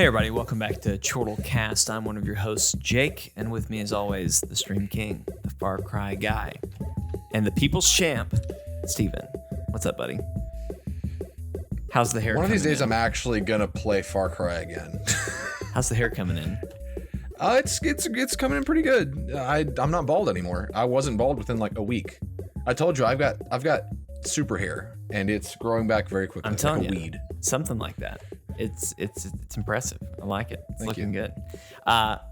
everybody, welcome back to Chortle Cast. I'm one of your hosts, Jake, and with me as always, the Stream King, the Far Cry guy, and the People's Champ, Steven. What's up, buddy? How's the hair One of these days in? I'm actually gonna play Far Cry again. How's the hair coming in? It's coming in pretty good. I'm not bald anymore. I wasn't bald within like a week. I told you I've got super hair and it's growing back very quickly. I'm telling like a you, weed. something like that. It's impressive. I like it. It's Thank looking you. good.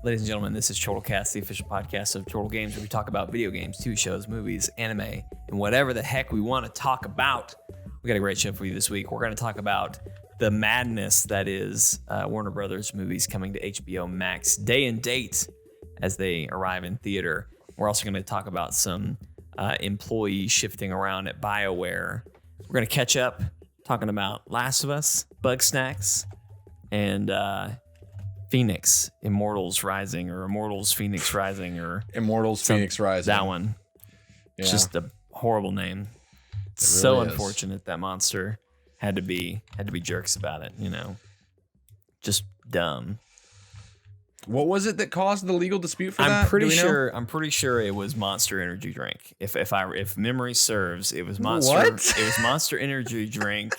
Ladies and gentlemen, this is Chortle Cast, the official podcast of Chortle Games, where we talk about video games, TV shows, movies, anime, and whatever the heck we want to talk about. We got a great show for you this week. We're going to talk about the madness that is Warner Brothers movies coming to HBOMax day and date as they arrive in theater. We're also going to talk about some employees shifting around at BioWare. We're going to catch up talking about Last of Us, Bug Snacks, and Phoenix, Immortals Rising, or Immortals Phoenix Rising, or Immortals Phoenix Rising. that one. It's just a horrible name. It's It so really is. unfortunate that Monster had to be jerks about it, you know. Just dumb. What was it that caused the legal dispute for that? I'm pretty Do we know? sure it was Monster Energy Drink. If memory serves, it was Monster. What? It was Monster Energy Drink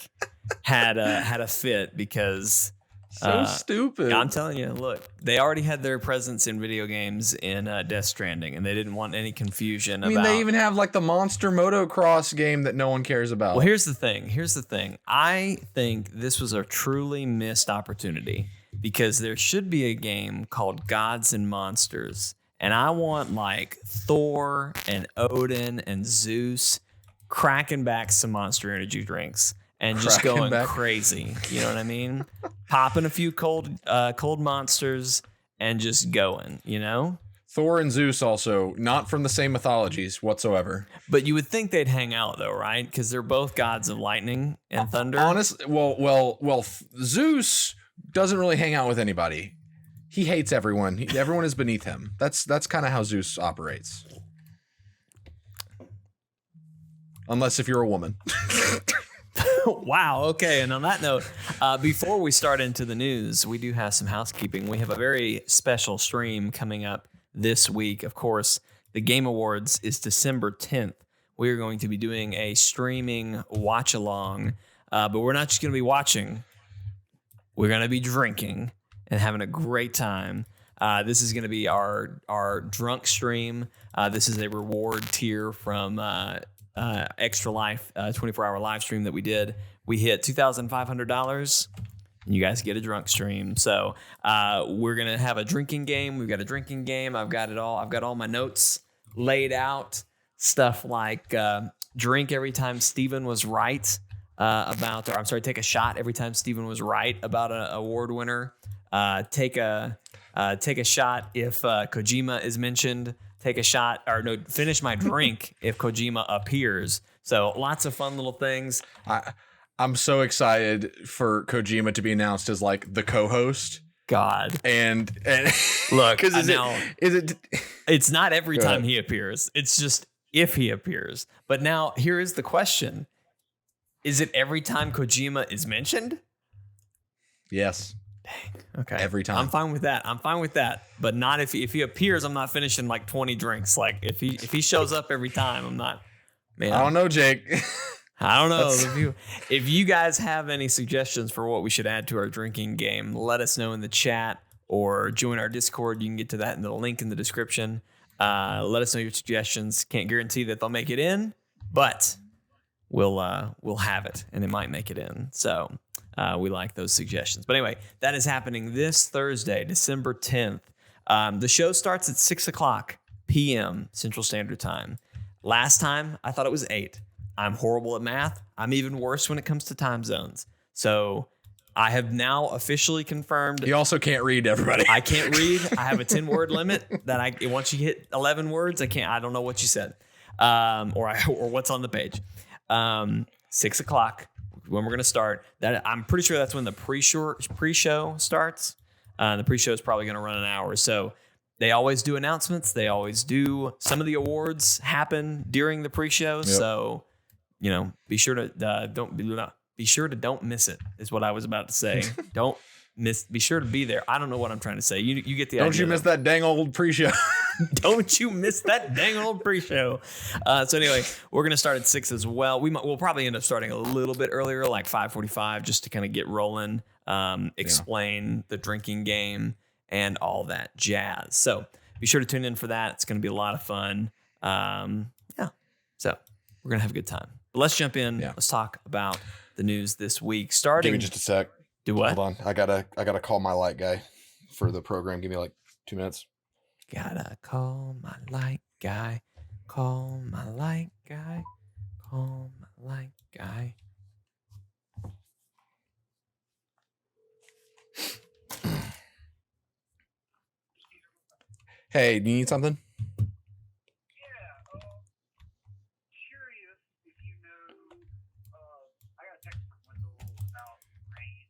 had a fit because So stupid. I'm telling you, look, they already had their presence in video games in Death Stranding, and they didn't want any confusion I mean, they even have like the Monster Motocross game that no one cares about. Well, here's the thing. I think this was a truly missed opportunity because there should be a game called Gods and Monsters, and I want like Thor and Odin and Zeus cracking back some Monster Energy drinks and just Cracking going back. crazy. You know what I mean? Popping a few cold monsters and just going, you know? Thor and Zeus also not from the same mythologies whatsoever. But you would think they'd hang out though, right? Because they're both gods of lightning and thunder. Honestly, Zeus doesn't really hang out with anybody. He hates everyone. Everyone is beneath him. That's kind of how Zeus operates. Unless if you're a woman. Wow. Okay. And on that note, before we start into the news, we do have some housekeeping. We have a very special stream coming up this week. Of course, the Game Awards is December 10th. We are going to be doing a streaming watch along, but we're not just going to be watching. We're going to be drinking and having a great time. This is going to be our drunk stream. This is a reward tier from Extra Life 24-hour live stream that we did. We hit $2,500 and you guys get a drunk stream. So we're gonna have a drinking game. We've got a drinking game. I've got it all. I've got all my notes laid out. Stuff like drink every time Steven was right take a shot every time Steven was right about an award winner. Take a shot if Kojima is mentioned. Take a shot, or no, finish my drink if Kojima appears. So lots of fun little things. I'm so excited for Kojima to be announced as like the co-host. God. And Look, because it's not every Go time ahead. he appears. It's just if he appears. But now here is the question. Is it every time Kojima is mentioned? Yes. Okay. Every time. I'm fine with that. But not if he appears, I'm not finishing like 20 drinks. Like if he shows up every time, I'm not. Man, I don't know, Jake. I don't know. If you guys have any suggestions for what we should add to our drinking game, let us know in the chat or join our Discord. You can get to that in the link in the description. Let us know your suggestions. Can't guarantee that they'll make it in, but we'll have it and it might make it in. So we like those suggestions. But anyway, that is happening this Thursday, December 10th. The show starts at 6 o'clock p.m. Central Standard Time. Last time, I thought it was 8. I'm horrible at math. I'm even worse when it comes to time zones. So I have now officially confirmed. You also can't read, everybody. I can't read. I have a 10-word limit that once you hit 11 words, I don't know what you said or what's on the page. 6 o'clock when we're going to start. That I'm pretty sure that's when the pre-show starts. The pre-show is probably going to run an hour. So they always do announcements. They always do. Some of the awards happen during the pre-show. Yep. So, you know, be sure to don't miss it is what I was about to say. Don't be sure to be there. I don't know what I'm trying to say. You get the idea. Don't you miss that dang old pre-show? Don't you miss that dang old pre-show. So anyway, we're going to start at 6 as well. We'll probably end up starting a little bit earlier, like 5:45, just to kind of get rolling, explain the drinking game and all that jazz. So be sure to tune in for that. It's going to be a lot of fun. So we're going to have a good time. But let's jump in. Yeah. Let's talk about the news this week. Starting. Give me just a sec. Do what? Hold on. I gotta call my light guy for the program. Give me like 2 minutes. Gotta call my light guy. Call my light guy. Call my light guy. Hey, do you need something? Curious if you know, I got a text from Wendell about rain.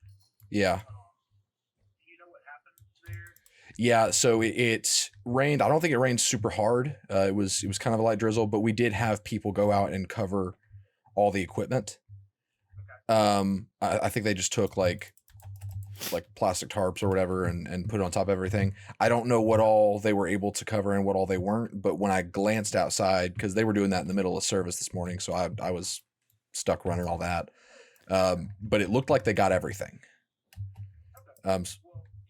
Yeah. Do you know what happened there? Yeah, so it rained. I don't think it rained super hard. It was kind of a light drizzle, but we did have people go out and cover all the equipment. Okay. I think they just took like plastic tarps or whatever and put it on top of everything. I don't know what all they were able to cover and what all they weren't, but when I glanced outside, because they were doing that in the middle of service this morning, so I was stuck running all that. But it looked like they got everything. Okay. Well, do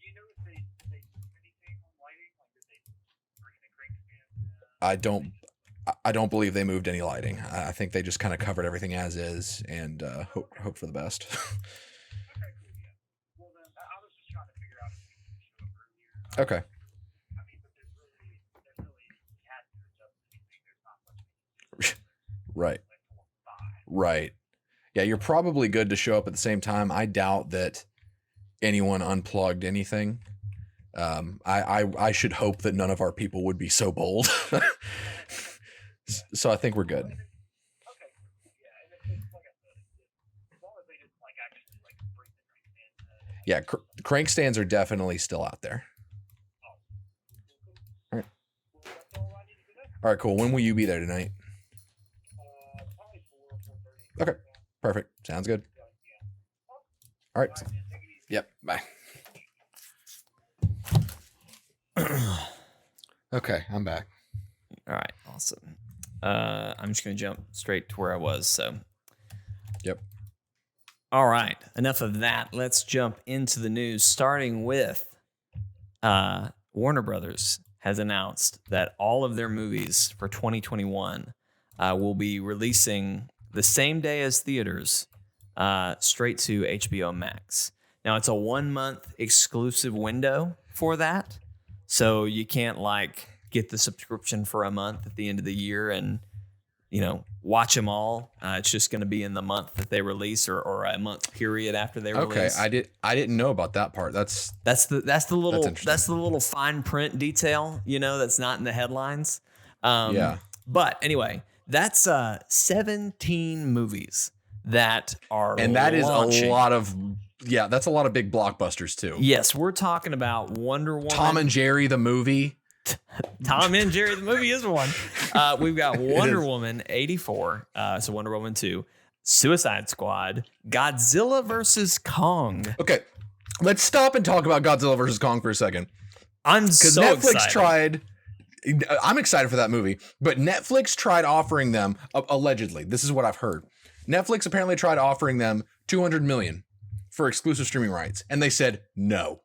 you know if they moved anything on lighting? Like, did they bring the crank stand? I don't believe they moved any lighting. I think they just kind of covered everything as is and hope for the best. Okay. I mean, but there's really had to adjust anything. There's not much. Right. Right. Yeah, you're probably good to show up at the same time. I doubt that anyone unplugged anything. I should hope that none of our people would be so bold. So I think we're good. Okay. Yeah, and it's like I said, as long as they didn't actually break the crank stand. Yeah, crank stands are definitely still out there. All right, cool. When will you be there tonight? Probably 4 or 4:30. Okay, perfect. Sounds good. All right. Yep. Bye. Okay, I'm back. All right, awesome. I'm just going to jump straight to where I was. So. Yep. All right, enough of that. Let's jump into the news, starting with Warner Brothers has announced that all of their movies for 2021 will be releasing the same day as theaters, straight to HBOMax. Now, it's a 1-month exclusive window for that, so you can't get the subscription for a month at the end of the year and watch them all. It's just going to be in the month that they release, or a month period after they release. Okay, I didn't know about that part. That's the little fine print detail, that's not in the headlines. Yeah. But anyway, that's 17 movies that are and that launching. Is a lot of that's a lot of big blockbusters too. Yes, we're talking about Wonder Woman, Tom and Jerry the movie. Tom and Jerry the movie is one. We've got Wonder Woman 84, so Wonder Woman 2, Suicide Squad, Godzilla vs. Kong. Okay, let's stop and talk about Godzilla vs. Kong for a second. I'm so Netflix excited. tried. I'm excited for that movie, but Netflix tried offering them allegedly. This is what I've heard. Netflix apparently tried offering them $200 million for exclusive streaming rights, and they said no.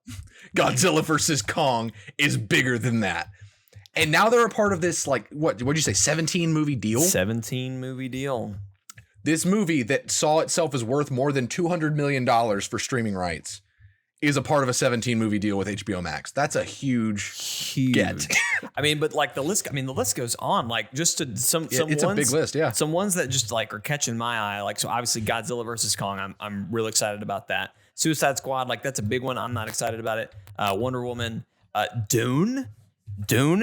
Godzilla vs. Kong is bigger than that. And now they're a part of this, what'd you say, 17 movie deal? 17 movie deal. This movie that saw itself as worth more than $200 million for streaming rights is a part of a 17 movie deal with HBOMax. That's a huge get. I mean, but the list goes on. Just to some it's ones, a big list, yeah. Some ones that just are catching my eye. So obviously Godzilla vs. Kong, I'm real excited about that. Suicide Squad, that's a big one. I'm not excited about it. Wonder Woman, Dune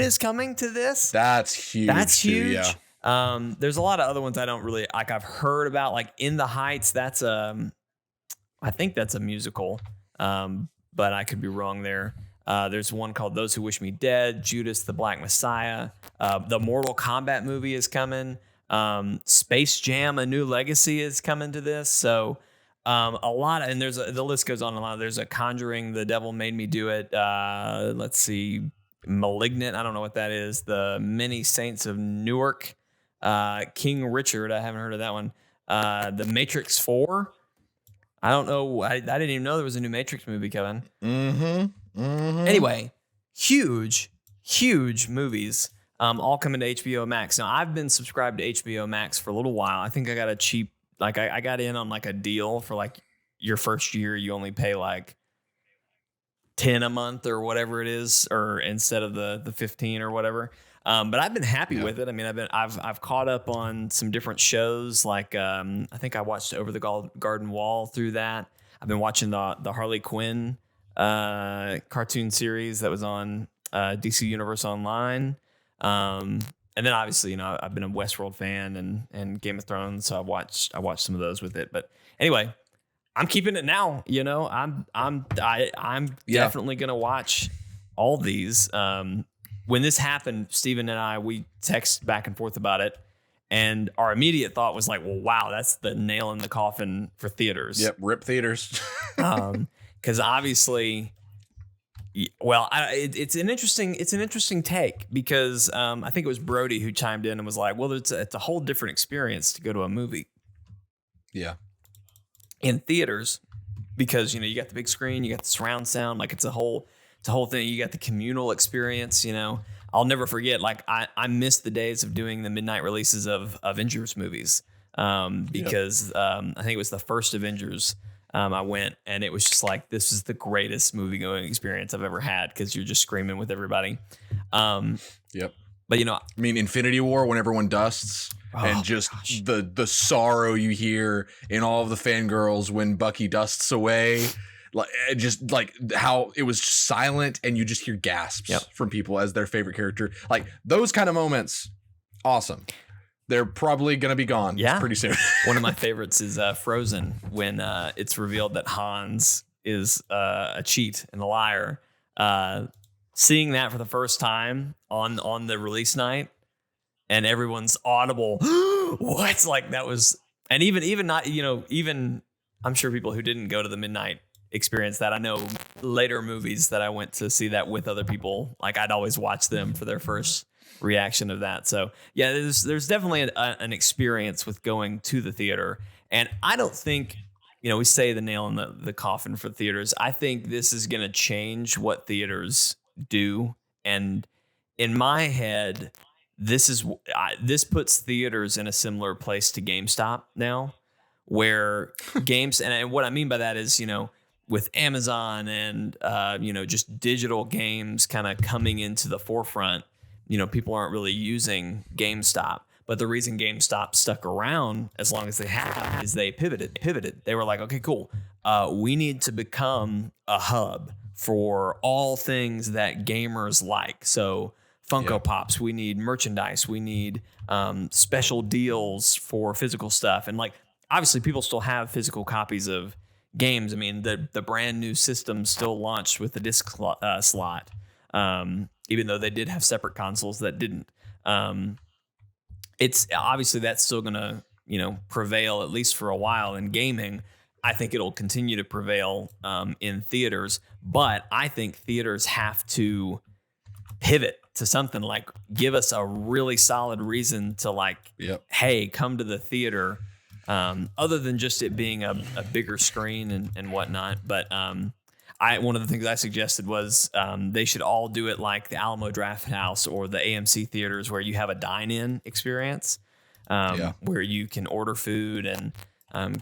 is coming to this. That's huge. That's huge. Too, yeah. There's a lot of other ones I don't really I've heard about, In the Heights. That's I think that's a musical, but I could be wrong there. There's one called Those Who Wish Me Dead, Judas the Black Messiah. The Mortal Kombat movie is coming. Space Jam: A New Legacy is coming to this. So A lot, and the list goes on a lot. There's a Conjuring, The Devil Made Me Do It. Let's see, Malignant. I don't know what that is. The Many Saints of Newark. King Richard. I haven't heard of that one. The Matrix 4. I don't know. I didn't even know there was a new Matrix movie coming. Anyway, huge movies. All coming to HBO Max. Now I've been subscribed to HBO Max for a little while. I think I got a cheap, like I got in on like a deal for like your first year. You only pay like 10 a month or whatever it is, or instead of the 15 or whatever. But I've been happy with it. I mean, I've caught up on some different shows. Like I think I watched Over the Garden Wall through that. I've been watching the Harley Quinn cartoon series that was on DC Universe Online. And then obviously, I've been a Westworld fan and Game of Thrones, so I watched some of those with it. But anyway, I'm keeping it now. I'm definitely gonna watch all these. When this happened, Steven and I, we text back and forth about it, and our immediate thought was like, well, wow, that's the nail in the coffin for theaters. Yep, rip theaters. Because obviously, well, it's an interesting take, because I think it was Brody who chimed in and was like, well, it's a whole different experience to go to a movie. Yeah. In theaters, because you got the big screen, you got the surround sound, like it's a whole thing. You got the communal experience. I'll never forget. Like I missed the days of doing the midnight releases of Avengers movies, because I think it was the first Avengers. I went, and it was just like, this is the greatest movie going experience I've ever had, because you're just screaming with everybody. Yep. But I mean, Infinity War, when everyone dusts, and just the sorrow you hear in all of the fangirls when Bucky dusts away, like just like how it was silent and you just hear gasps from people as their favorite character. Like those kind of moments, awesome. They're probably going to be gone pretty soon. One of my favorites is Frozen, when it's revealed that Hans is a cheat and a liar. Seeing that for the first time on the release night, and everyone's audible. What? Like that was, and even not, even I'm sure people who didn't go to the midnight experience that. I know later movies that I went to see that with other people, like I'd always watch them for their first reaction of that. So yeah, there's definitely an experience with going to the theater. And I don't think, we say the nail in the coffin for theaters. I think this is going to change what theaters do. And in my head, this puts theaters in a similar place to GameStop now, where and what I mean by that is, with Amazon and just digital games kind of coming into the forefront, people aren't really using GameStop. But the reason GameStop stuck around as long as they have is they pivoted. They were like, okay, cool. We need to become a hub for all things that gamers like. So Funko Pops, we need merchandise, we need special deals for physical stuff. And like, obviously people still have physical copies of games. I mean, the brand new system still launched with the disc slot, even though they did have separate consoles that didn't. It's obviously that's still gonna prevail, at least for a while in gaming. I think it'll continue to prevail in theaters, but I think theaters have to pivot to something, like give us a really solid reason to hey, come to the theater. Other than just it being a bigger screen and whatnot. But one of the things I suggested was they should all do it like the Alamo Drafthouse or the AMC theaters, where you have a dine-in experience, where you can order food and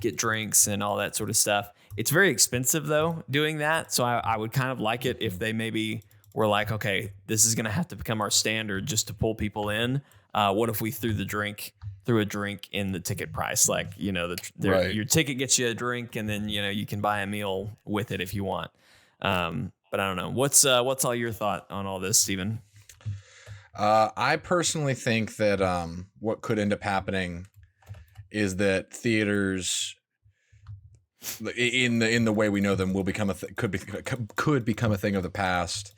get drinks and all that sort of stuff. It's very expensive, though, doing that. So I would kind of like it if they maybe were like, okay, this is going to have to become our standard just to pull people in. What if we threw a drink in the ticket price? Like, your ticket gets you a drink, and then, you can buy a meal with it if you want. But I don't know. What's all your thought on all this, Steven? I personally think that what could end up happening is that theaters, in the way we know them, will become could become a thing of the past,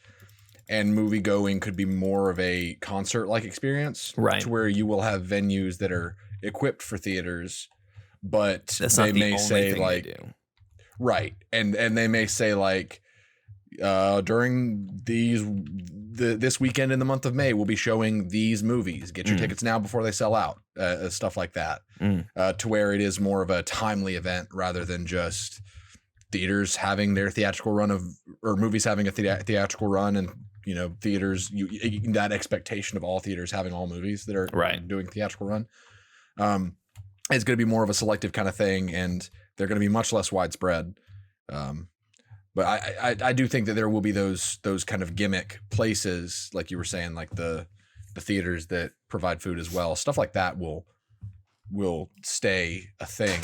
and movie going could be more of a concert like experience, right? To where you will have venues that are equipped for theaters, but That's they not the may only say thing like they do. right, and they may say like during this weekend in the month of May, we'll be showing these movies. Get your tickets now before they sell out. Stuff like that, to where it is more of a timely event rather than just theaters having their theatrical run or movies having a theatrical run, and theaters that expectation of all theaters having all movies that are doing theatrical run. It's going to be more of a selective kind of thing, and they're going to be much less widespread. But I do think that there will be those kind of gimmick places, like you were saying, like the theaters that provide food as well. Stuff like that will stay a thing.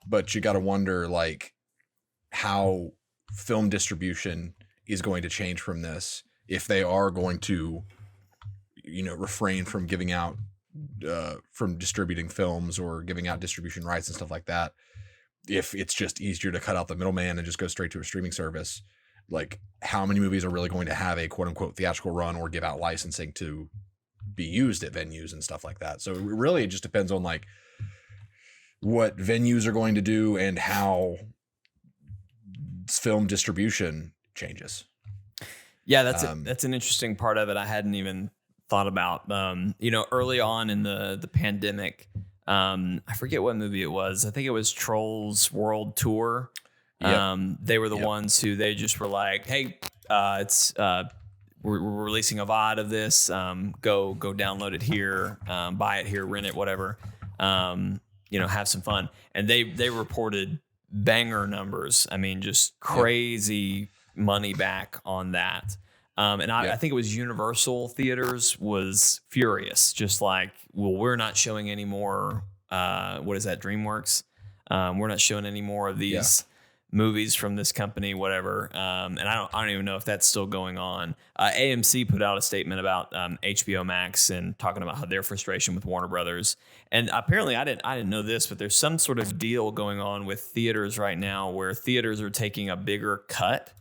But you got to wonder like how film distribution is going to change from this, if they are going to refrain from giving out from distributing films or giving out distribution rights and stuff like that. If it's just easier to cut out the middleman and just go straight to a streaming service, like how many movies are really going to have a quote unquote theatrical run or give out licensing to be used at venues and stuff like that. So it just depends on like what venues are going to do and how film distribution changes. Yeah, that's an interesting part of it. I hadn't even thought about. Early on in the pandemic, I forget what movie it was. I think it was Trolls World Tour. Yep. They were the ones who they just were like, "Hey, we're releasing a VOD of this. Go download it here, buy it here, rent it, whatever. Have some fun." And they reported banger numbers. I mean, just crazy money back on that. I think it was Universal Theaters was furious, just like, well, we're not showing any more. What is that? DreamWorks. We're not showing any more of these movies from this company, whatever. And I don't even know if that's still going on. AMC put out a statement about HBOMax and talking about how their frustration with Warner Brothers. And apparently, I didn't know this, but there's some sort of deal going on with theaters right now where theaters are taking a bigger cut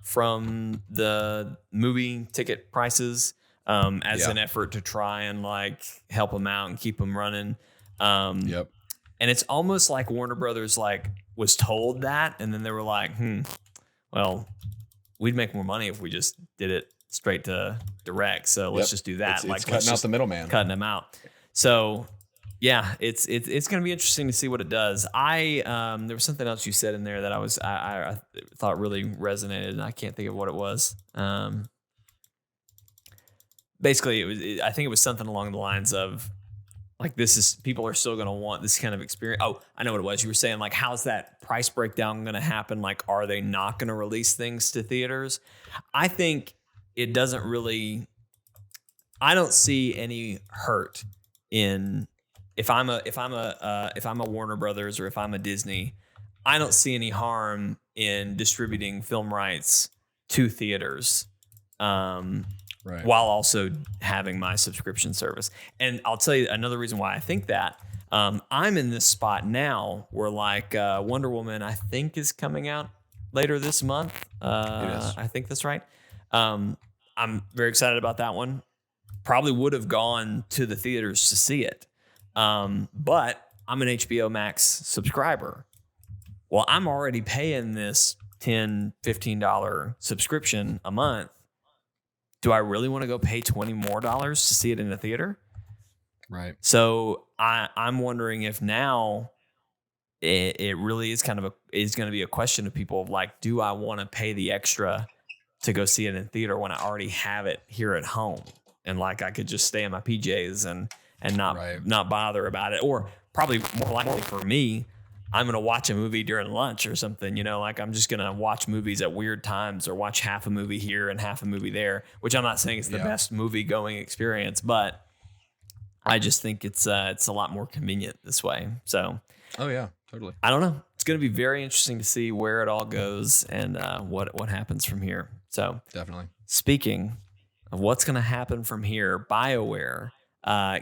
from the movie ticket prices as an effort to try and like help them out and keep them running. And it's almost like Warner Brothers like was told that, and then they were like, well, we'd make more money if we just did it straight to direct. So let's just do that. It's cutting out the middleman, cutting them out. So yeah, it's going to be interesting to see what it does. There was something else you said in there that I thought really resonated, and I can't think of what it was. Basically, I think it was something along the lines of like, people are still going to want this kind of experience. Oh, I know what it was. You were saying like, how's that price breakdown going to happen? Like, are they not going to release things to theaters? I think it doesn't really. I don't see any hurt in. If I'm a Warner Brothers or if I'm a Disney, I don't see any harm in distributing film rights to theaters, while also having my subscription service. And I'll tell you another reason why I think that. I'm in this spot now where like Wonder Woman, I think, is coming out later this month. It is. I think that's right. I'm very excited about that one. Probably would have gone to the theaters to see it. But I'm an HBOMax subscriber. Well, I'm already paying this $10, $15 subscription a month. Do I really want to go pay $20 more to see it in a theater? Right. So I'm wondering if now it really is is going to be a question of people of like, do I want to pay the extra to go see it in theater when I already have it here at home? And like, I could just stay in my PJs and not bother about it. Or probably more likely for me, I'm going to watch a movie during lunch or something, like I'm just going to watch movies at weird times or watch half a movie here and half a movie there, which I'm not saying is the best movie going experience, but I just think it's a lot more convenient this way. So, oh yeah, totally. I don't know. It's going to be very interesting to see where it all goes and what happens from here. So definitely. Speaking of what's going to happen from here, BioWare,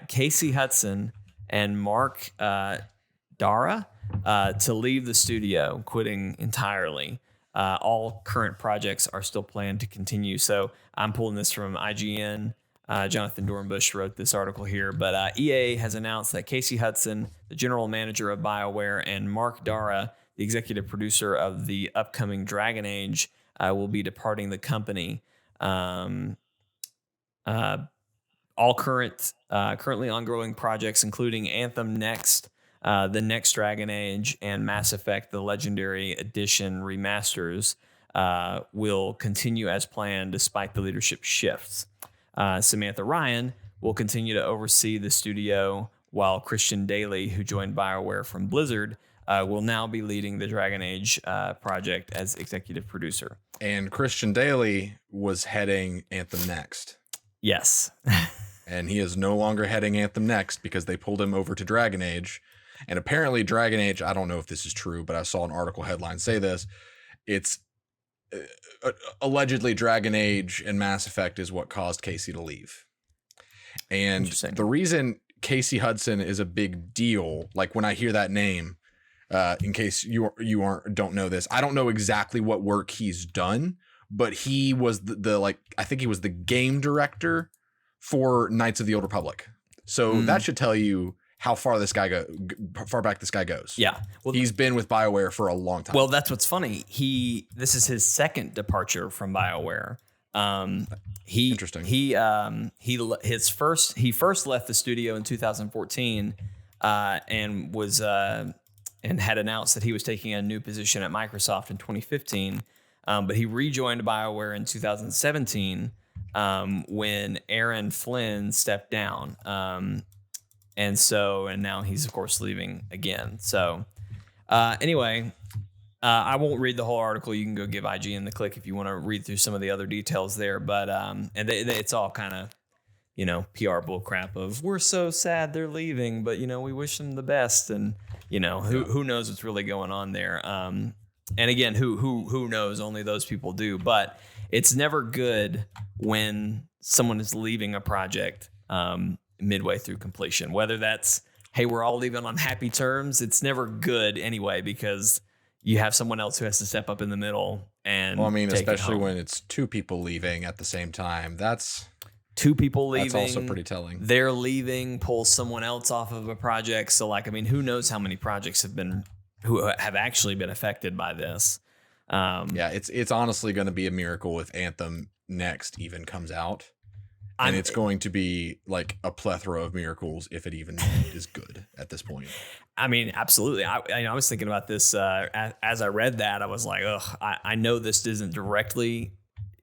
Casey Hudson and Mark Dara to leave the studio, quitting entirely. All current projects are still planned to continue. So I'm pulling this from IGN. Jonathan Dornbush wrote this article here, but EA has announced that Casey Hudson, the general manager of BioWare, and Mark Dara, the executive producer of the upcoming Dragon Age, will be departing the company. All currently ongoing projects, including Anthem Next, the next Dragon Age, and Mass Effect: The Legendary Edition remasters, will continue as planned despite the leadership shifts. Samantha Ryan will continue to oversee the studio, while Christian Daly, who joined BioWare from Blizzard, will now be leading the Dragon Age project as executive producer. And Christian Daly was heading Anthem Next. Yes. And he is no longer heading Anthem Next because they pulled him over to Dragon Age. And apparently Dragon Age, I don't know if this is true, but I saw an article headline say this. It's allegedly Dragon Age and Mass Effect is what caused Casey to leave. And the reason Casey Hudson is a big deal, like when I hear that name, in case you don't know this, I don't know exactly what work he's done, but he was I think he was the game director for Knights of the Old Republic. So that should tell you how far far back this guy goes. Yeah. Well, he's been with BioWare for a long time. Well, that's what's funny. This is his second departure from BioWare. Interesting. He first left the studio in 2014, and was and had announced that he was taking a new position at Microsoft in 2015. But he rejoined BioWare in 2017 when Aaron Flynn stepped down. And now he's, of course, leaving again. So anyway, I won't read the whole article. You can go give IGN the click if you want to read through some of the other details there. But it's all kind of, PR bullcrap of we're so sad they're leaving, but, we wish them the best. And, who knows what's really going on there. And again, who knows? Only those people do. But it's never good when someone is leaving a project midway through completion, whether that's, hey, we're all leaving on happy terms. It's never good anyway, because you have someone else who has to step up in the middle and especially when it's two people leaving at the same time. That's two people leaving. That's also pretty telling. They're leaving, pulls someone else off of a project. So who knows how many projects who have actually been affected by this. Yeah, it's honestly going to be a miracle if Anthem Next even comes out. And it's going to be like a plethora of miracles if it even is good at this point. I mean, absolutely. I was thinking about this as I read that. I was like, I know this isn't directly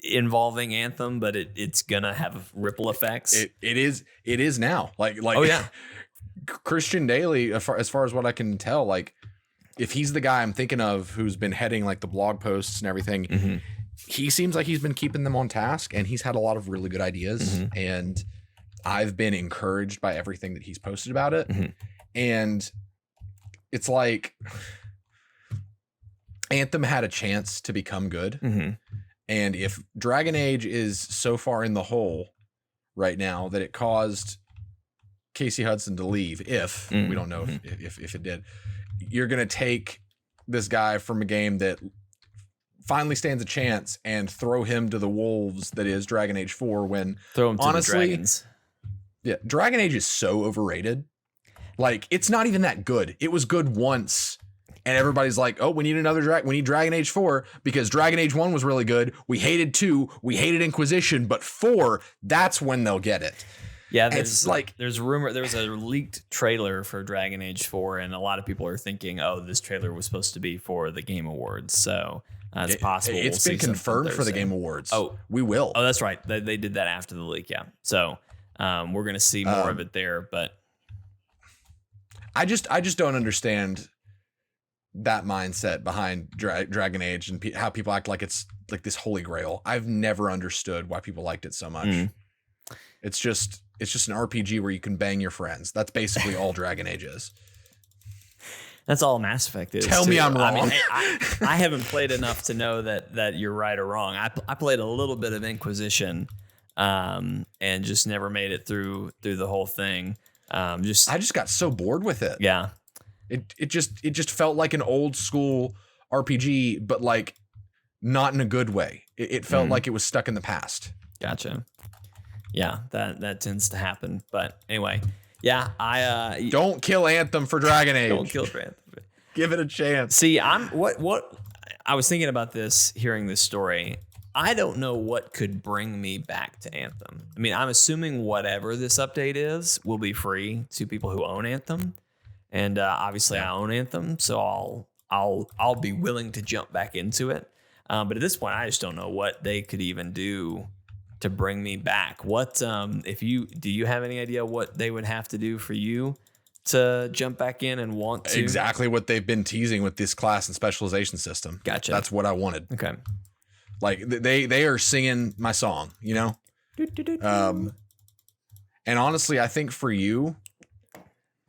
involving Anthem, but it's gonna have ripple effects. It is now. Like oh yeah, Christian Daly, as far as what I can tell, like if he's the guy I'm thinking of who's been heading like the blog posts and everything. Mm-hmm. He seems like he's been keeping them on task, and he's had a lot of really good ideas. Mm-hmm. And I've been encouraged by everything that he's posted about it. Mm-hmm. And it's like Anthem had a chance to become good. Mm-hmm. And if Dragon Age is so far in the hole right now that it caused Casey Hudson to leave, we don't know if it did, you're going to take this guy from a game that finally stands a chance and throw him to the wolves that is Dragon Age 4 when throw him to honestly, the dragons. Yeah, Dragon Age is so overrated. Like, it's not even that good. It was good once, and everybody's like, oh, we need we need Dragon Age 4 because Dragon Age 1 was really good. We hated 2, we hated Inquisition, but 4, that's when they'll get it. Yeah, there's rumor. There was a leaked trailer for Dragon Age 4, and a lot of people are thinking, oh, this trailer was supposed to be for the Game Awards. So it's possible. It's been confirmed for the Game Awards. Oh, we will. Oh, that's right. They did that after the leak. Yeah. So we're going to see more of it there. But I just don't understand that mindset behind Dragon Age and how people act like it's like this holy grail. I've never understood why people liked it so much. Mm. It's just an RPG where you can bang your friends. That's basically all Dragon Age is. That's all Mass Effect is. Tell me I'm wrong. I mean, I haven't played enough to know that you're right or wrong. I played a little bit of Inquisition, and just never made it through the whole thing. I just got so bored with it. Yeah. It just felt like an old school RPG, but like not in a good way. It felt like it was stuck in the past. Gotcha. Yeah, that tends to happen. But anyway, yeah, I Don't kill Anthem for Dragon Age. don't kill Grant. Give it a chance. See, I'm what I was thinking about this, hearing this story. I don't know what could bring me back to Anthem. I mean, I'm assuming whatever this update is will be free to people who own Anthem, and obviously I own Anthem, so I'll be willing to jump back into it. But at this point, I just don't know what they could even do to bring me back. What do you have any idea what they would have to do for you to jump back in and want to? Exactly what they've been teasing with this class and specialization system. Gotcha. That's what I wanted. Okay. Like they are singing my song, you know? And honestly, I think for you,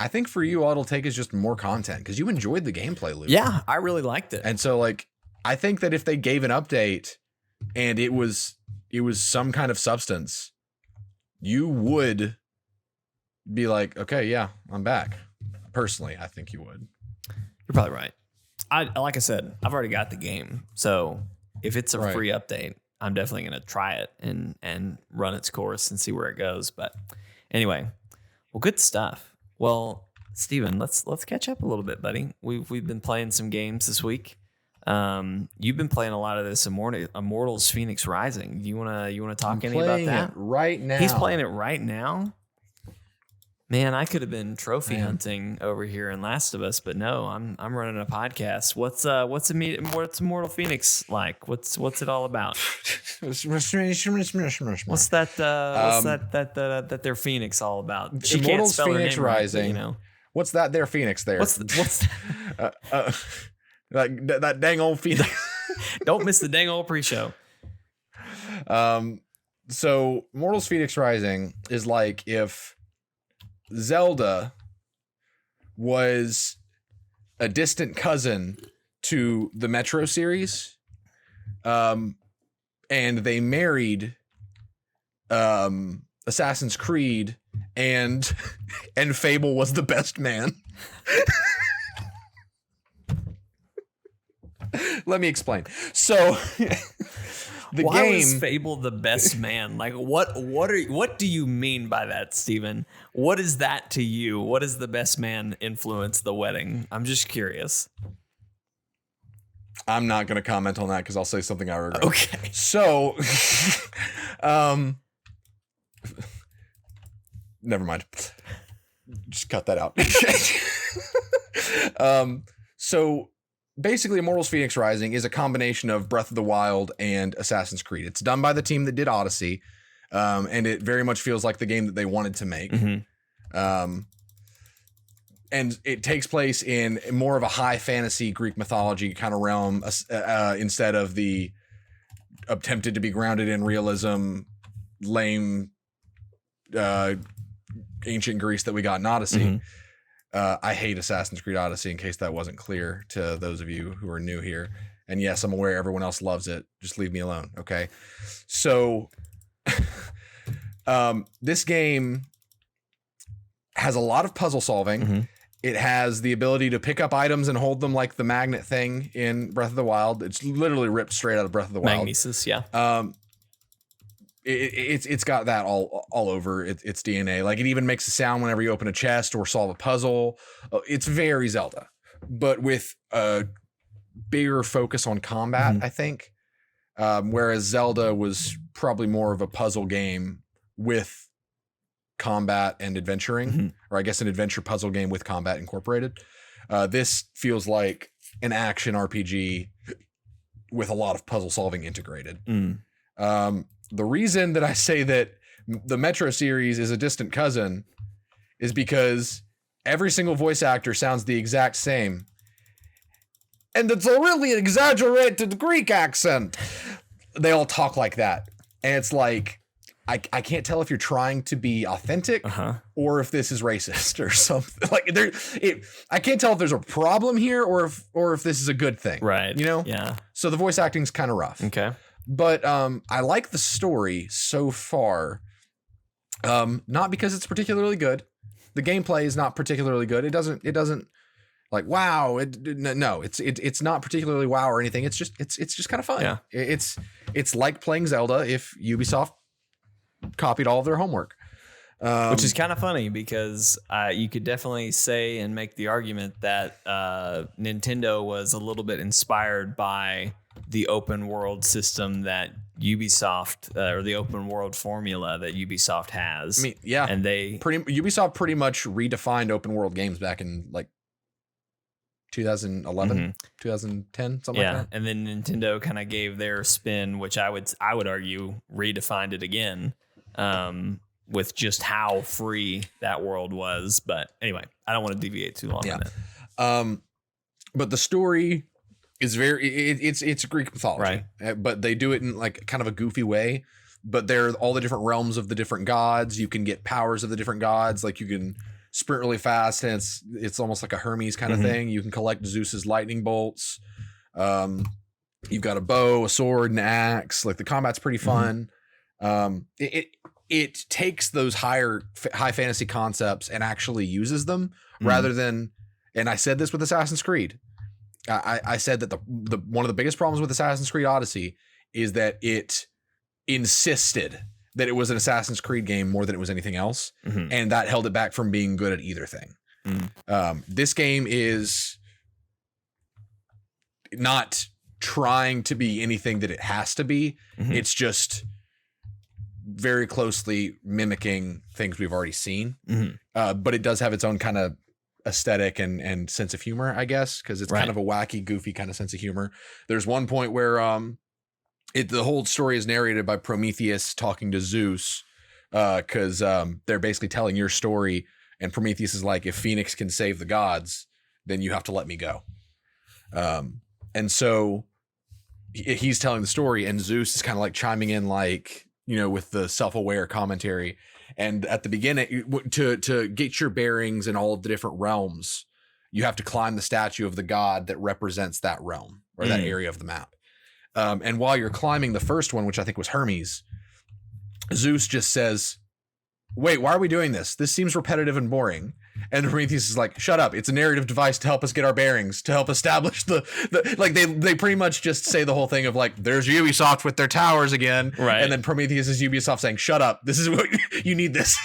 all it'll take is just more content because you enjoyed the gameplay loop. Yeah, I really liked it. And so like, I think that if they gave an update and it was some kind of substance, you would be like, okay, yeah, I'm back. Personally, I think you would. You're probably right. Like I said, I've already got the game. So if it's a free update, I'm definitely going to try it and run its course and see where it goes. But anyway, well, good stuff. Well, Steven, let's catch up a little bit, buddy. We've been playing some games this week. You've been playing a lot of this Immortals Phoenix Rising. You wanna talk any about that? Right now. He's playing it right now. Man, I could have been trophy hunting over here in Last of Us, but no, I'm running a podcast. What's Immortal Phoenix like? What's it all about? What's that that their Phoenix all about? She can't spell her Phoenix name right, Rising. but, you know. What's that there Phoenix there? What's that? Like that dang old Phoenix. Don't miss the dang old pre-show. So Immortals Phoenix Rising is like if Zelda was a distant cousin to the Metro series, and they married Assassin's Creed, and Fable was the best man. Let me explain. So Why was Fable the best man? Like what do you mean by that, Steven? What is that to you? What does the best man influence the wedding? I'm just curious. I'm not going to comment on that because I'll say something I regret. Okay. So, never mind. Just cut that out. So basically, Immortals Phoenix Rising is a combination of Breath of the Wild and Assassin's Creed. It's done by the team that did Odyssey, and it very much feels like the game that they wanted to make. Mm-hmm. And it takes place in more of a high fantasy Greek mythology kind of realm, instead of the attempted to be grounded in realism, lame ancient Greece that we got in Odyssey. Mm-hmm. I hate Assassin's Creed Odyssey, in case that wasn't clear to those of you who are new here. And yes, I'm aware everyone else loves it. Just leave me alone, okay? So, this game has a lot of puzzle solving. Mm-hmm. It has the ability to pick up items and hold them like the magnet thing in Breath of the Wild. It's literally ripped straight out of Breath of the Wild. Magnesis, yeah. It's got that all over its DNA. Like it even makes a sound whenever you open a chest or solve a puzzle. It's very Zelda, but with a bigger focus on combat, I think. Whereas Zelda was probably more of a puzzle game with combat and adventuring, or I guess an adventure puzzle game with combat incorporated. This feels like an action RPG with a lot of puzzle solving integrated. The reason that I say that the Metro series is a distant cousin is because every single voice actor sounds the exact same. And it's a really exaggerated Greek accent. They all talk like that. And it's like, I can't tell if you're trying to be authentic or if this is racist or something. Like I can't tell if there's a problem here or if this is a good thing. Right. You know? Yeah. So the voice acting's kind of rough. Okay. But I like the story so far. Not because it's particularly good. The gameplay is not particularly good. It doesn't like wow. No, it's not particularly wow or anything. It's just kind of fun. Yeah. It's like playing Zelda if Ubisoft copied all of their homework. Which is kind of funny because you could definitely say and make the argument that Nintendo was a little bit inspired by the open world system that Ubisoft or the open world formula that Ubisoft has. I mean, yeah, and Ubisoft pretty much redefined open world games back in like 2011, 2010, something like that. And then Nintendo kind of gave their spin, which I would argue redefined it again. With just how free that world was. But anyway, I don't want to deviate too long on it. But the story is it's Greek mythology, right? But they do it in like kind of a goofy way. But there are all the different realms of the different gods. You can get powers of the different gods. Like you can sprint really fast, and it's almost like a Hermes kind of thing. You can collect Zeus's lightning bolts. You've got a bow, a sword, an axe. Like the combat's pretty fun. It takes those high fantasy concepts and actually uses them rather than, and I said this with Assassin's Creed. I said that the one of the biggest problems with Assassin's Creed Odyssey is that it insisted that it was an Assassin's Creed game more than it was anything else. And that held it back from being good at either thing. This game is not trying to be anything that it has to be. It's just very closely mimicking things we've already seen. But it does have its own kind of aesthetic and sense of humor, I guess, because it's kind of a wacky, goofy kind of sense of humor. There's one point where the whole story is narrated by Prometheus talking to Zeus, because they're basically telling your story, and Prometheus is like, if Phoenix can save the gods, then you have to let me go. And so he's telling the story, and Zeus is kind of like chiming in, like, you know, with the self-aware commentary. And at the beginning, to get your bearings in all of the different realms, you have to climb the statue of the god that represents that realm or that area of the map. And while you're climbing the first one, which I think was Hermes, Zeus just says, wait, why are we doing this? This seems repetitive and boring. And Prometheus is like, shut up. It's a narrative device to help us get our bearings, to help establish the like they pretty much just say the whole thing of like, there's Ubisoft with their towers again. Right. And then Prometheus is Ubisoft saying, shut up. This is what you need this.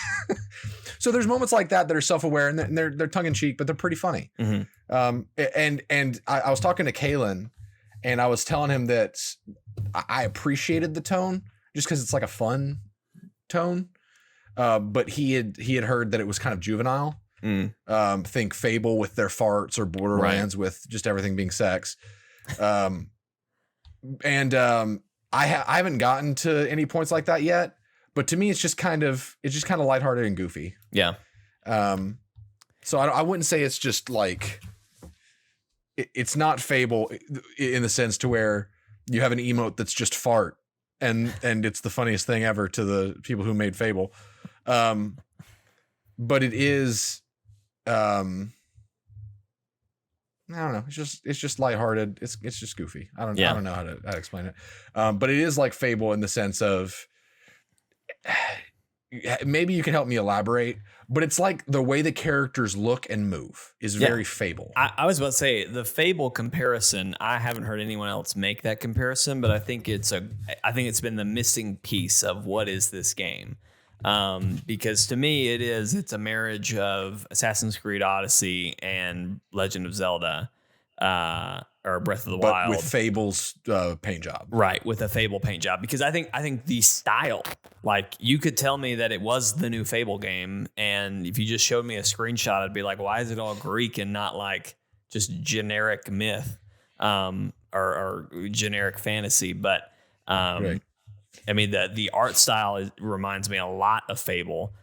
So there's moments like that are self-aware and they're tongue in cheek, but they're pretty funny. And I was talking to Kalen and I was telling him that I appreciated the tone just because it's like a fun tone. But he had heard that it was kind of juvenile. Think Fable with their farts or Borderlands with just everything being sex. I haven't gotten to any points like that yet, but to me, it's just kind of lighthearted and goofy. Yeah. So I wouldn't say it's just like, it's not Fable in the sense to where you have an emote that's just fart and it's the funniest thing ever to the people who made Fable. But it is, I don't know. It's just lighthearted. It's just goofy. I don't know how to explain it. But it is like Fable in the sense of, maybe you can help me elaborate, but it's like the way the characters look and move is very Fable. I was about to say the Fable comparison. I haven't heard anyone else make that comparison, but I think it's it's been the missing piece of what is this game. Because to me it's a marriage of Assassin's Creed Odyssey and Legend of Zelda, or Breath of the Wild with Fable's paint job, right? With a Fable paint job, because I think the style, like you could tell me that it was the new Fable game, and if you just showed me a screenshot, I'd be like, why is it all Greek and not like just generic myth, or generic fantasy? But right. I mean, the art style reminds me a lot of Fable.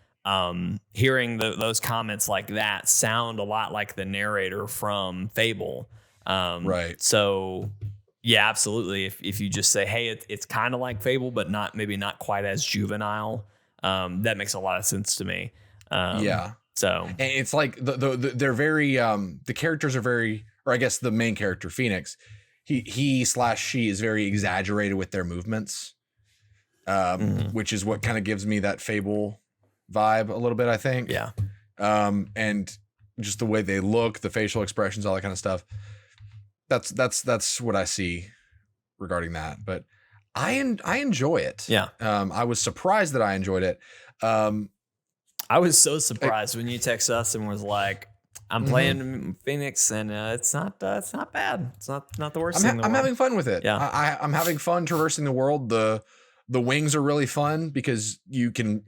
Hearing those comments like that sound a lot like the narrator from Fable. Right. So, yeah, absolutely. If you just say, hey, it's kind of like Fable, but maybe not quite as juvenile, that makes a lot of sense to me. Yeah. So, and it's like they're very the characters are very, or I guess the main character Phoenix, he/she is very exaggerated with their movements. Which is what kind of gives me that Fable vibe a little bit, I think. Yeah. And just the way they look, the facial expressions, all that kind of stuff. That's what I see regarding that. But I enjoy it. Yeah. I was surprised that I enjoyed it. I was so surprised when you text us and was like, I'm playing Phoenix and it's not bad. It's not the worst thing in the I'm world. having fun with it. Yeah. I'm having fun traversing the world. The wings are really fun because you can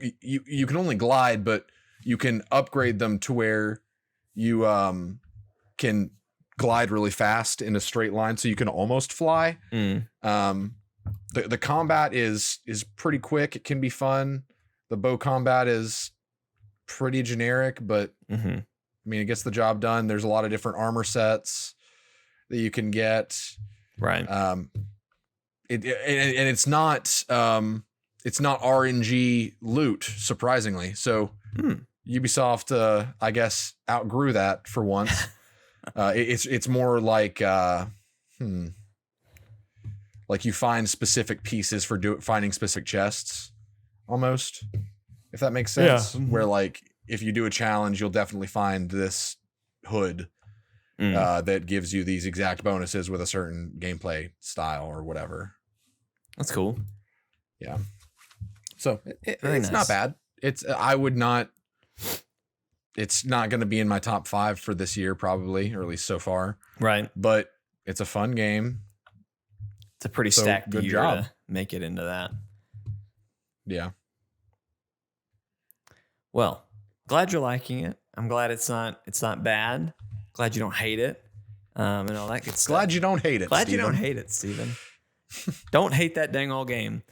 only glide, but you can upgrade them to where you can glide really fast in a straight line, so you can almost fly. The combat is pretty quick. It can be fun. The bow combat is pretty generic, but I mean, it gets the job done. There's a lot of different armor sets that you can get. Right. It's not RNG loot, surprisingly. So Ubisoft, I guess, outgrew that for once. It's more like like you find specific pieces for finding specific chests, almost, if that makes sense. Yeah. Where like if you do a challenge, you'll definitely find this hood that gives you these exact bonuses with a certain gameplay style or whatever. That's cool. Yeah. So it's nice. not bad. It's not going to be in my top 5 for this year, probably, or at least so far. Right. But it's a fun game. It's a pretty So, stacked good year job. to make it into that. Yeah. Well, glad you're liking it. I'm glad it's not bad. Glad you don't hate it. And all that good stuff. Glad you don't hate it. Glad Steven. you don't hate it, Steven. Don't hate that dang old game.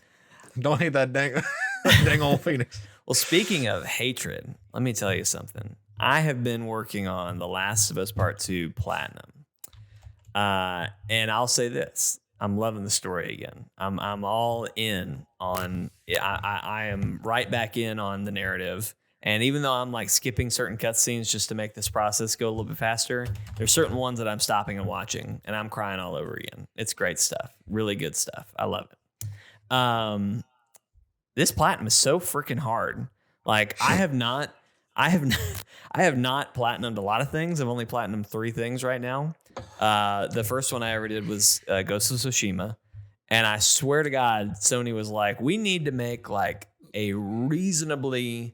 Don't hate that dang old Phoenix. Well, speaking of hatred, let me tell you something. I have been working on The Last of Us Part 2 Platinum. And I'll say this. I'm loving the story again. I'm all in on it. I am right back in on the narrative. And even though I'm like skipping certain cutscenes just to make this process go a little bit faster, there's certain ones that I'm stopping and watching, and I'm crying all over again. It's great stuff. Really good stuff. I love it. This platinum is so freaking hard. Like I have not platinumed a lot of things. I've only platinumed 3 things right now. The first one I ever did was Ghost of Tsushima. And I swear to God, Sony was like, we need to make like a reasonably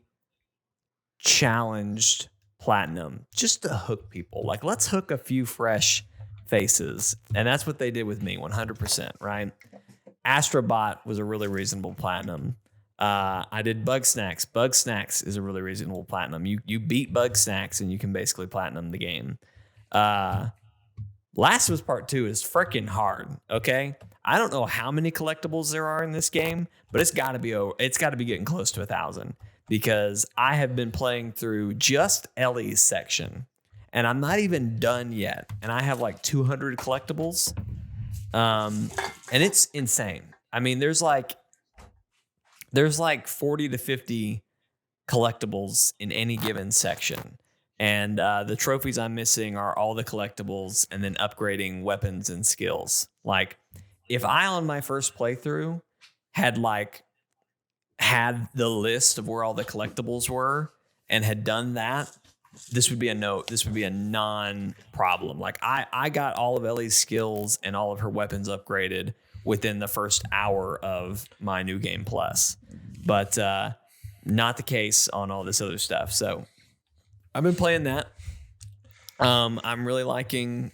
challenged platinum just to hook people. Like, let's hook a few fresh faces. And that's what they did with me, 100%, right? Astrobot was a really reasonable platinum. I did Bug Snacks. Bug Snacks is a really reasonable platinum. You beat Bug Snacks and you can basically platinum the game. Last of Us Part 2 is freaking hard, okay? I don't know how many collectibles there are in this game, but it's got to be getting close to 1,000 because I have been playing through just Ellie's section and I'm not even done yet. And I have like 200 collectibles. And it's insane. I mean, there's like 40 to 50 collectibles in any given section. And the trophies I'm missing are all the collectibles and then upgrading weapons and skills. Like, if I on my first playthrough had the list of where all the collectibles were and had done that, this would be a non-problem. Like, I got all of Ellie's skills and all of her weapons upgraded within the first hour of my New Game Plus. But not the case on all this other stuff. So I've been playing that. I'm really liking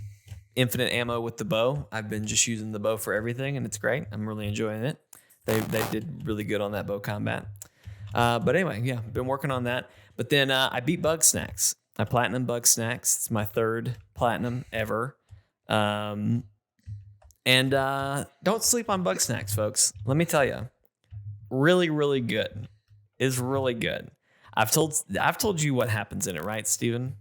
infinite ammo with the bow. I've been just using the bow for everything, and it's great. I'm really enjoying it. They did really good on that bow combat. But anyway, yeah, been working on that. But then I beat Bug Snacks. I platinum Bug Snacks. It's my 3rd platinum ever. And don't sleep on Bug Snacks, folks. Let me tell you, really, really good. It's really good. I've told you what happens in it, right, Steven?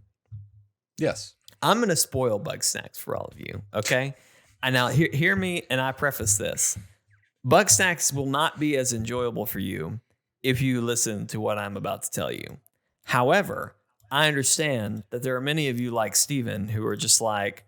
Yes. I'm going to spoil Bug Snacks for all of you, okay? And now hear me, and I preface this. Bug Snacks will not be as enjoyable for you if you listen to what I'm about to tell you. However, I understand that there are many of you like Steven who are just like,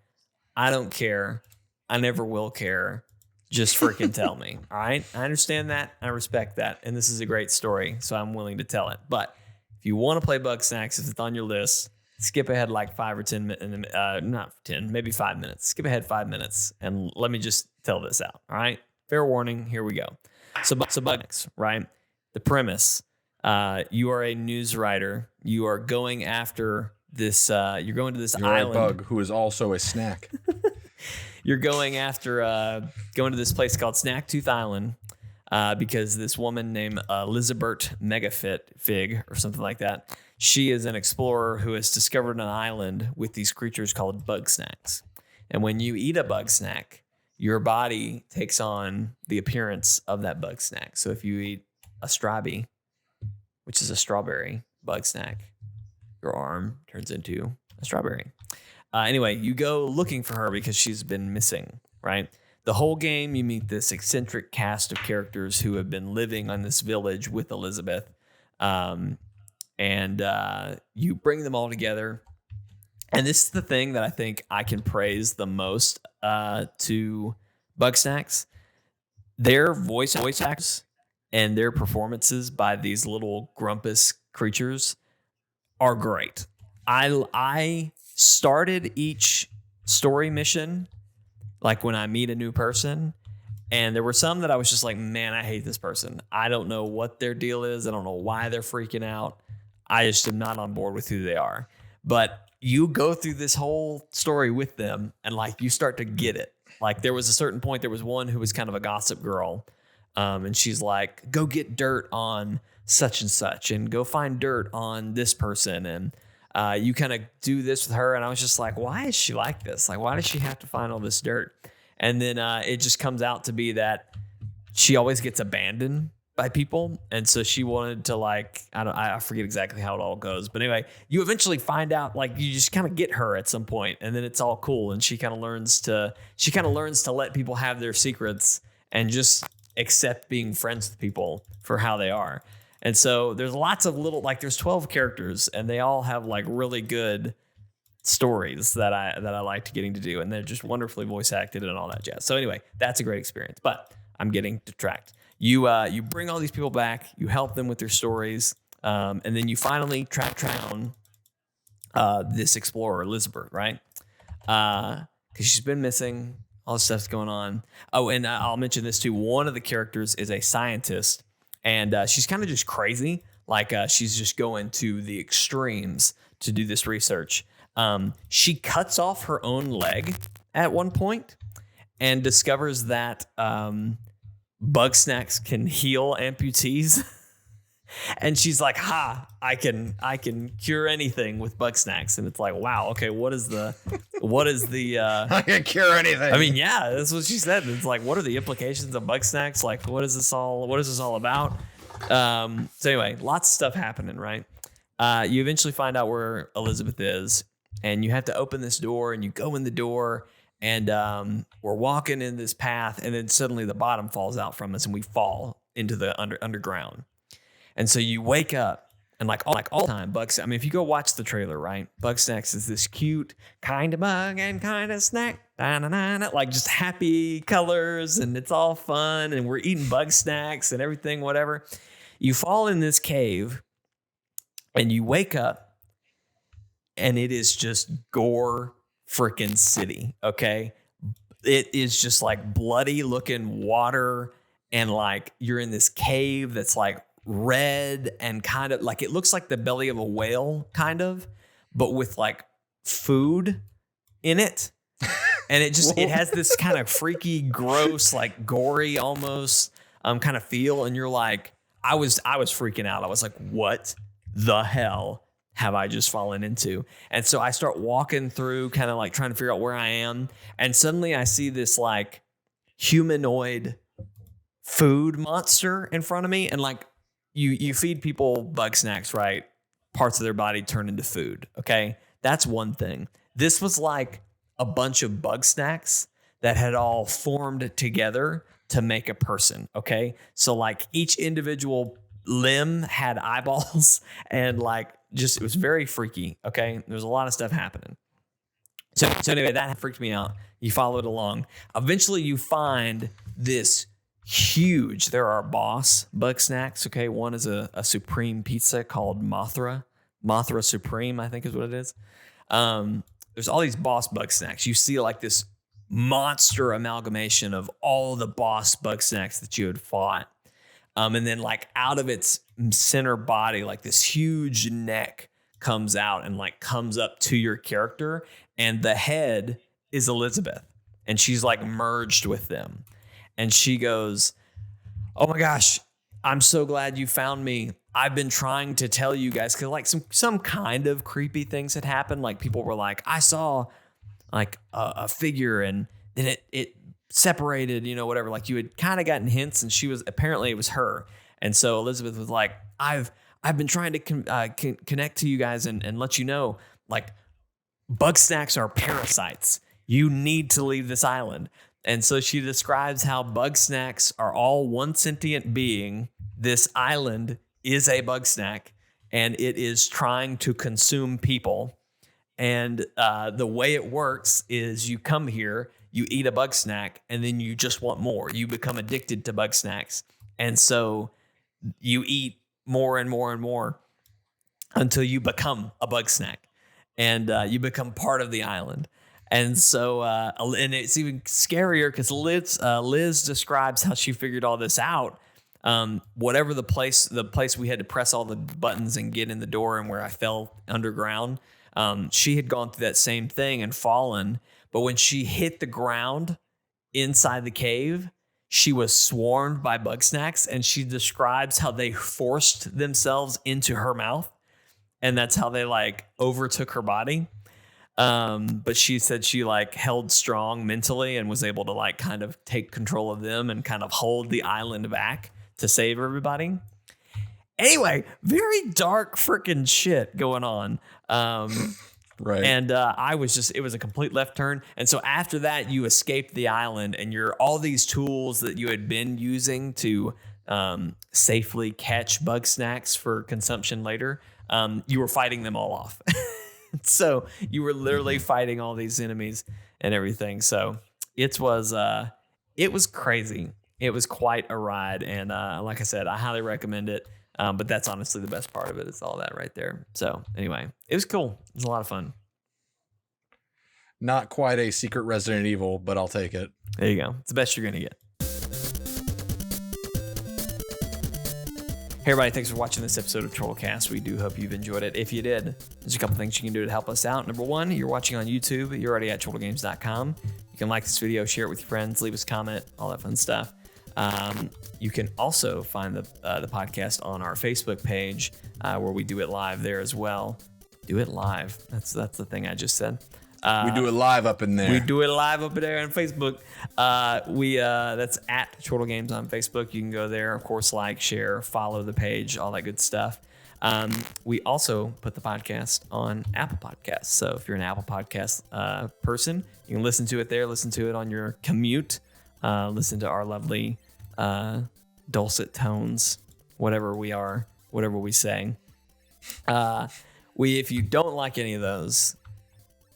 I don't care. I never will care. Just freaking tell me, all right? I understand that. I respect that. And this is a great story, so I'm willing to tell it. But if you want to play Bug Snacks, if it's on your list, skip ahead like 5 or 10 minutes, not 10, maybe 5 minutes. Skip ahead 5 minutes and let me just tell this out, all right? fair warning. Here we go. So Bugs, right? The premise: you are a news writer. You are going after this. You're going to this You're island. a bug who is also a snack. You're going after going to this place called Snacktooth Island because this woman named Elizabeth Megafit Fig or something like that. She is an explorer who has discovered an island with these creatures called bug snacks. And when you eat a bug snack, your body takes on the appearance of that bug snack. So if you eat a strawberry, which is a strawberry bug snack, your arm turns into a strawberry. Anyway, you go looking for her because she's been missing, right? The whole game, you meet this eccentric cast of characters who have been living on this village with Elizabeth. And you bring them all together. And this is the thing that I think I can praise the most to Bugsnax. Their voice actors and their performances by these little grumpus creatures are great. I started each story mission like when I meet a new person, and there were some that I was just like, man, I hate this person. I don't know what their deal is. I don't know why they're freaking out. I just am not on board with who they are. But you go through this whole story with them and like you start to get it. Like there was a certain point, there was one who was kind of a gossip girl. And she's like, go get dirt on such and such and go find dirt on this person. And you kind of do this with her. And I was just like, why is she like this? Like, why does she have to find all this dirt? And then it just comes out to be that she always gets abandoned by people. And so she wanted to like, I forget exactly how it all goes. But anyway, you eventually find out, like you just kind of get her at some point and then it's all cool. And she kind of learns to let people have their secrets and just accept being friends with people for how they are. And so there's lots of little, like there's 12 characters and they all have like really good stories that I liked getting to do. And they're just wonderfully voice acted and all that jazz. So anyway, that's a great experience, but I'm getting detracted. You bring all these people back, you help them with their stories, and then you finally track down this explorer, Elizabeth, right? Because she's been missing, all this stuff's going on. Oh, and I'll mention this too. One of the characters is a scientist, and she's kind of just crazy. Like she's just going to the extremes to do this research. She cuts off her own leg at one point and discovers that Bugsnax can heal amputees. And she's like, I can cure anything with Bugsnax. And it's like, wow, okay, what is the I can cure anything. I mean, yeah, that's what she said. It's like, what are the implications of Bugsnax? Like, what is this all about? So anyway, lots of stuff happening, right? You eventually find out where Elizabeth is, and you have to open this door, and you go in the door, and we're walking in this path, and then suddenly the bottom falls out from us, and we fall into the underground. And so you wake up, and like all time, I mean, if you go watch the trailer, right? Bugsnax is this cute kind of bug and kind of snack, like just happy colors, and it's all fun, and we're eating bug snacks and everything, whatever. You fall in this cave, and you wake up, and it is just gore freaking city, okay? It is just like bloody looking water, and like you're in this cave that's like red and kind of like it looks like the belly of a whale, kind of, but with like food in it. And it has this kind of freaky, gross, like gory almost kind of feel. And you're like, I was freaking out. I was like, what the hell have I just fallen into? And so I start walking through, kind of like trying to figure out where I am. And suddenly I see this like humanoid food monster in front of me. And like you feed people bug snacks, right? Parts of their body turn into food. Okay. That's one thing. This was like a bunch of bug snacks that had all formed together to make a person. Okay. So like each individual limb had eyeballs and like just, it was very freaky. Okay. There's a lot of stuff happening. So anyway, that freaked me out. You follow it along. Eventually you find this huge, there are boss bug snacks. Okay. One is a supreme pizza called Mothra Supreme, I think is what it is. There's all these boss bug snacks. You see like this monster amalgamation of all the boss bug snacks that you had fought. And then like out of its center body, like this huge neck comes out and like comes up to your character, and the head is Elizabeth, and she's like merged with them. And she goes, "Oh my gosh, I'm so glad you found me. I've been trying to tell you guys," because like some kind of creepy things had happened. Like people were like, "I saw like a figure and then it separated, you know, whatever." Like you had kind of gotten hints, and apparently it was her. And so Elizabeth was like, I've been trying to connect to you guys and let you know, like, bug snacks are parasites. You need to leave this island. And so she describes how bug snacks are all one sentient being. This island is a bug snack, and it is trying to consume people. And the way it works is you come here, you eat a bug snack, and then you just want more. You become addicted to bug snacks. And so you eat more and more and more until you become a bug snack, and you become part of the island. And so, and it's even scarier because Liz describes how she figured all this out. Whatever the place we had to press all the buttons and get in the door, and where I fell underground, she had gone through that same thing and fallen. But when she hit the ground inside the cave, she was swarmed by bug snacks, and she describes how they forced themselves into her mouth, and that's how they like overtook her body. But she said she like held strong mentally and was able to like kind of take control of them and kind of hold the island back to save everybody. Anyway, very dark freaking shit going on. Right. And it was a complete left turn. And so after that, you escaped the island, and all these tools that you had been using to safely catch bug snacks for consumption later, you were fighting them all off. So you were literally fighting all these enemies and everything. So it was crazy. It was quite a ride. And like I said, I highly recommend it. But that's honestly the best part of it. It's all that right there. So anyway, it was cool. It was a lot of fun. Not quite a secret Resident Evil, but I'll take it. There you go. It's the best you're going to get. Hey everybody, thanks for watching this episode of Chortlecast. We do hope you've enjoyed it. If you did, there's a couple things you can do to help us out. Number one, you're watching on YouTube. You're already at chortlegames.com. You can like this video, share it with your friends, leave us a comment, all that fun stuff. You can also find the podcast on our Facebook page, where we do it live there as well. Do it live. That's the thing I just said. We do it live up in there. We do it live up there on Facebook. That's at Chortle Games on Facebook. You can go there, of course, like, share, follow the page, all that good stuff. We also put the podcast on Apple Podcasts. So if you're an Apple Podcast person, you can listen to it there. Listen to it on your commute. Listen to our lovely dulcet tones, whatever we are, whatever we say. If you don't like any of those,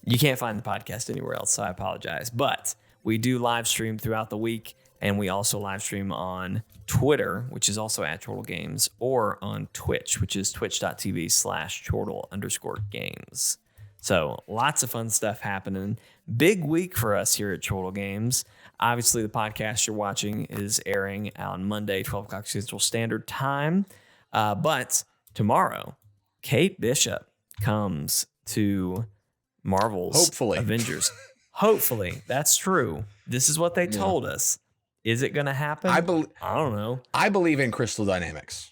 you can't find the podcast anywhere else, so I apologize. But we do live stream throughout the week, and we also live stream on Twitter, which is also at Chortle Games, or on Twitch, which is twitch.tv/Chortle_games. So lots of fun stuff happening. Big week for us here at Chortle Games. Obviously, the podcast you're watching is airing on Monday, 12 o'clock Central Standard Time. But tomorrow, Kate Bishop comes to Marvel's Hopefully. Avengers. Hopefully. That's true. This is what they told us. Is it going to happen? I don't know. I believe in crystal dynamics.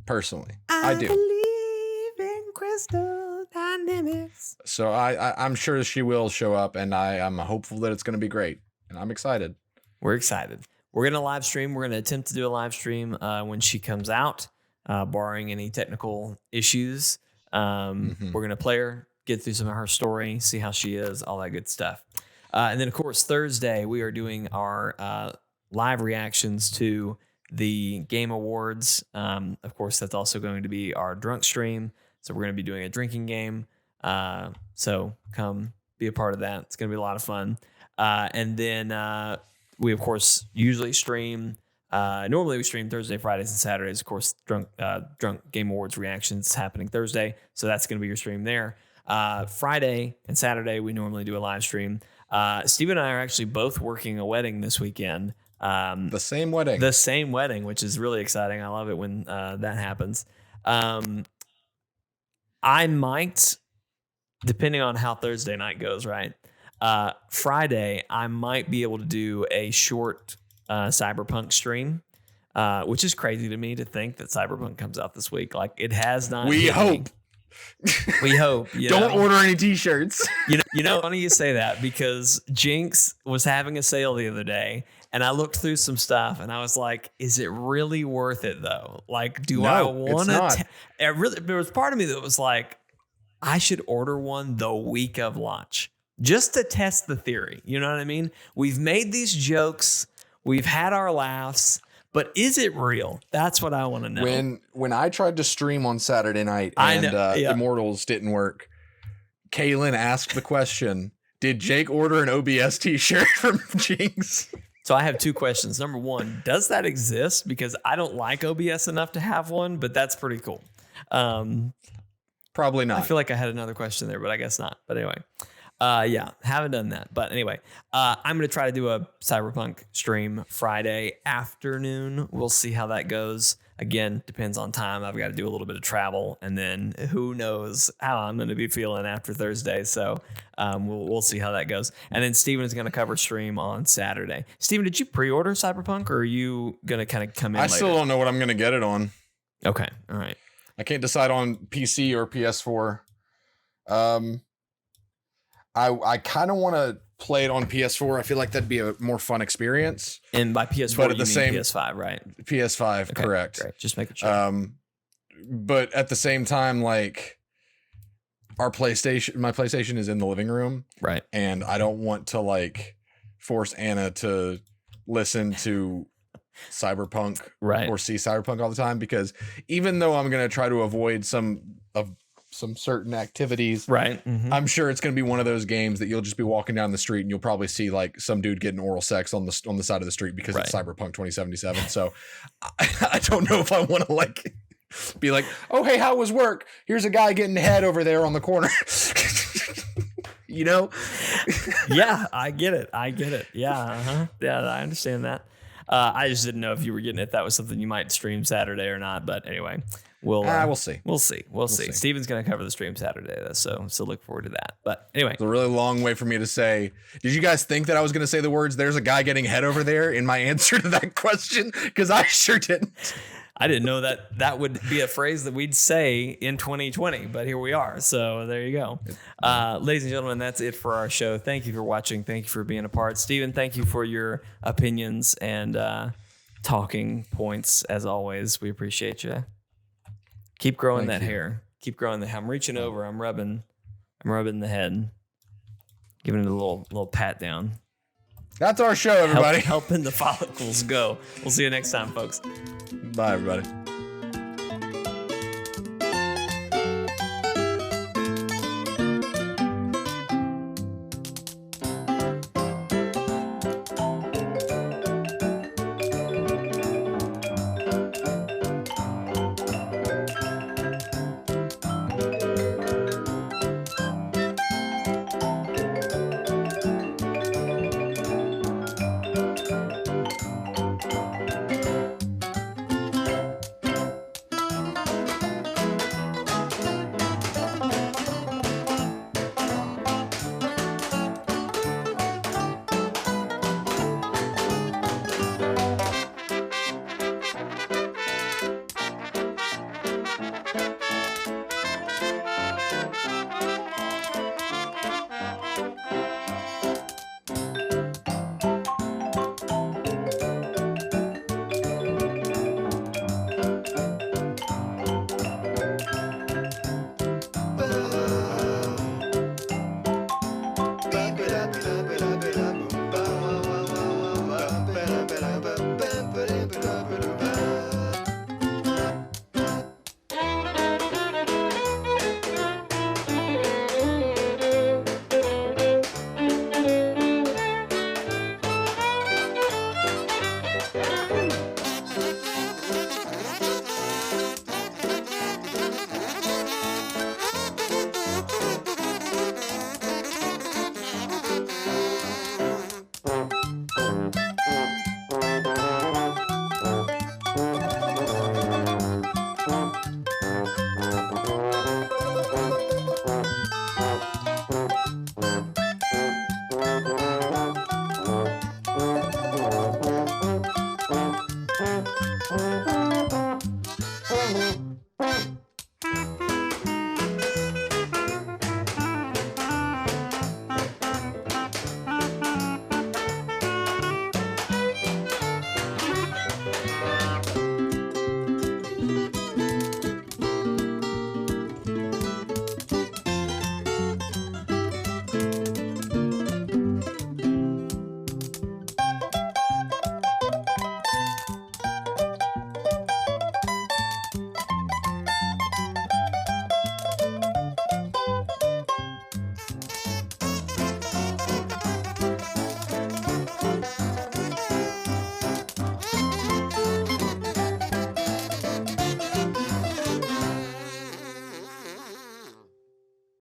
Personally. I do. believe in crystal dynamics. So I'm sure she will show up, and I'm hopeful that it's going to be great. And I'm excited. We're excited. We're going to live stream. We're going to attempt to do a live stream when she comes out, barring any technical issues. We're going to play her, get through some of her story, see how she is, all that good stuff. And then, of course, Thursday, we are doing our live reactions to the Game Awards. Of course, that's also going to be our drunk stream. So we're going to be doing a drinking game. So come be a part of that. It's going to be a lot of fun. And then we, of course, usually stream. Normally we stream Thursday, Fridays, and Saturdays. Of course, drunk Game Awards reactions happening Thursday. So that's going to be your stream there. Friday and Saturday, we normally do a live stream. Steve and I are actually both working a wedding this weekend. The same wedding. The same wedding, which is really exciting. I love it when that happens. I might, depending on how Thursday night goes, right? Friday, I might be able to do a short Cyberpunk stream, which is crazy to me to think that Cyberpunk comes out this week. Like, it has not. We hope. We hope. Don't order any t-shirts. Funny you say that, because Jinx was having a sale the other day, and I looked through some stuff, and I was like, "Is it really worth it, though? Like, do I want to?" There was part of me that was like, I should order one the week of launch just to test the theory. You know what I mean? We've made these jokes, we've had our laughs, but is it real? That's what I want to know. When I tried to stream on Saturday night and Immortals didn't work, Kaylin asked the question, did Jake order an OBS t-shirt from Jinx? So I have two questions. Number one, does that exist? Because I don't like OBS enough to have one, but that's pretty cool. Probably not. I feel like I had another question there, but I guess not. But anyway, haven't done that. But anyway, I'm going to try to do a Cyberpunk stream Friday afternoon. We'll see how that goes. Again, depends on time. I've got to do a little bit of travel, and then who knows how I'm going to be feeling after Thursday. So we'll see how that goes. And then Steven is going to cover stream on Saturday. Steven, did you pre-order Cyberpunk, or are you going to kind of come in later? Still don't know what I'm going to get it on. Okay. All right. I can't decide on PC or PS4. I kind of want to play it on PS4. I feel like that'd be a more fun experience. And by PS4, but at you the mean same PS5, right? PS5, Okay, correct. Great. Just make sure. But at the same time, like, my PlayStation is in the living room, right? And I don't want to like force Anna to listen to Cyberpunk, right, or see Cyberpunk all the time, because even though I'm going to try to avoid some certain activities, right, I'm sure it's going to be one of those games that you'll just be walking down the street and you'll probably see like some dude getting oral sex on the side of the street because it's Cyberpunk 2077. So I don't know if I want to like be like, oh hey, how was work? Here's a guy getting head over there on the corner. You know? Yeah, I get it. Yeah, yeah, I understand that. I just didn't know if you were getting it. That was something you might stream Saturday or not. But anyway, we'll see. We'll see. Steven's going to cover the stream Saturday, though, so look forward to that. But anyway, it's a really long way for me to say. Did you guys think that I was going to say the words "there's a guy getting head over there" in my answer to that question? Because I sure didn't. I didn't know that would be a phrase that we'd say in 2020, but here we are. So there you go. Ladies and gentlemen, that's it for our show. Thank you for watching. Thank you for being a part. Steven, thank you for your opinions and talking points, as always. We appreciate you. Keep growing that hair. Keep growing the hair. I'm reaching over. I'm rubbing the head. Giving it a little pat down. That's our show, everybody. Helping the follicles go. We'll see you next time, folks. Bye, everybody.